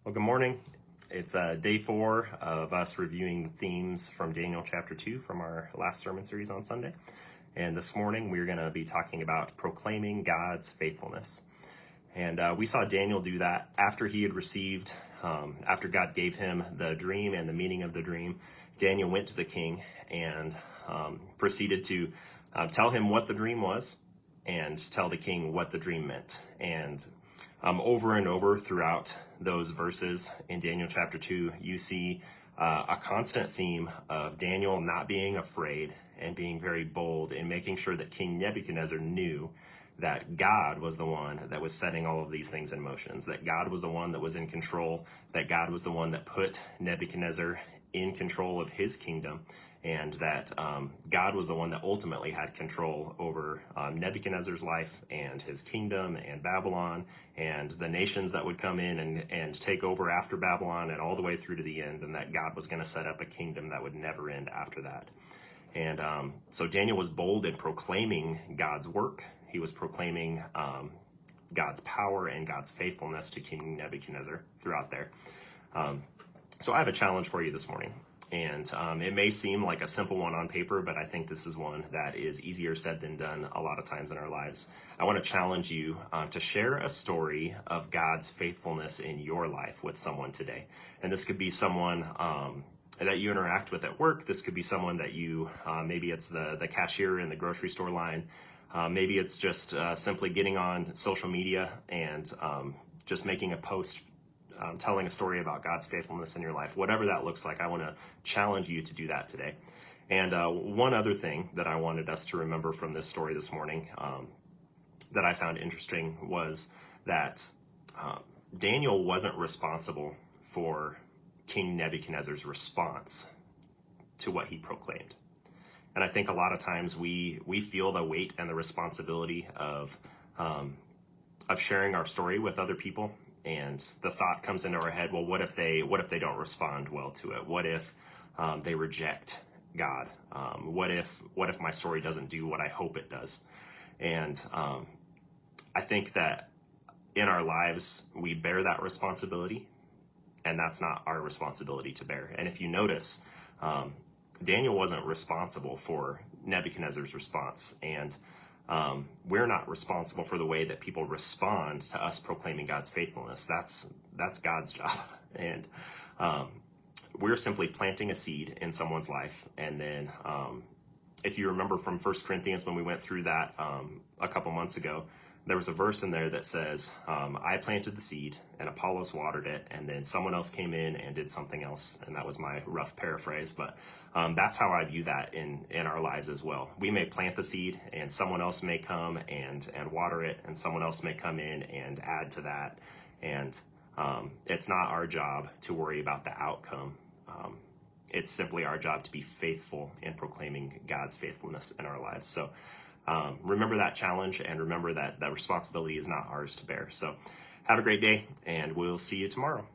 Well, good morning. It's day 4 of us reviewing themes from Daniel chapter 2 from our last sermon series on Sunday. And this morning we're going to be talking about proclaiming God's faithfulness. And we saw Daniel do that after he had received, after God gave him the dream and the meaning of the dream. Daniel went to the king and proceeded to tell him what the dream was and tell the king what the dream meant. And over and over throughout those verses in Daniel chapter 2, you see a constant theme of Daniel not being afraid and being very bold in making sure that King Nebuchadnezzar knew that God was the one that was setting all of these things in motion, that God was the one that was in control, that God was the one that put Nebuchadnezzar in control of his kingdom, and that God was the one that ultimately had control over Nebuchadnezzar's life and his kingdom and Babylon and the nations that would come in and take over after Babylon and all the way through to the end, and that God was going to set up a kingdom that would never end after that. And so Daniel was bold in proclaiming God's work. He was proclaiming God's power and God's faithfulness to King Nebuchadnezzar throughout there. So I have a challenge for you this morning. And it may seem like a simple one on paper, but I think this is one that is easier said than done a lot of times in our lives. I want to challenge you to share a story of God's faithfulness in your life with someone today. And this could be someone that you interact with at work. This could be someone that you, maybe it's the cashier in the grocery store line. Maybe it's just simply getting on social media and just making a post telling a story about God's faithfulness in your life. Whatever that looks like, I want to challenge you to do that today. And one other thing that I wanted us to remember from this story this morning that I found interesting was that Daniel wasn't responsible for King Nebuchadnezzar's response to what he proclaimed. And I think a lot of times we feel the weight and the responsibility of sharing our story with other people. And the thought comes into our head, well, what if they don't respond well to it? What if they reject God? What if my story doesn't do what I hope it does? And I think that in our lives, we bear that responsibility, and that's not our responsibility to bear. And if you notice, Daniel wasn't responsible for Nebuchadnezzar's response, and we're not responsible for the way that people respond to us proclaiming God's faithfulness. That's God's job. And we're simply planting a seed in someone's life. And then if you remember from 1 Corinthians, when we went through that a couple months ago, there was a verse in there that says, I planted the seed and Apollos watered it, and then someone else came in and did something else. And that was my rough paraphrase, but that's how I view that in our lives as well. We may plant the seed and someone else may come and water it, and someone else may come in and add to that. And it's not our job to worry about the outcome. It's simply our job to be faithful in proclaiming God's faithfulness in our lives. So remember that challenge, and remember that that responsibility is not ours to bear. So have a great day, and we'll see you tomorrow.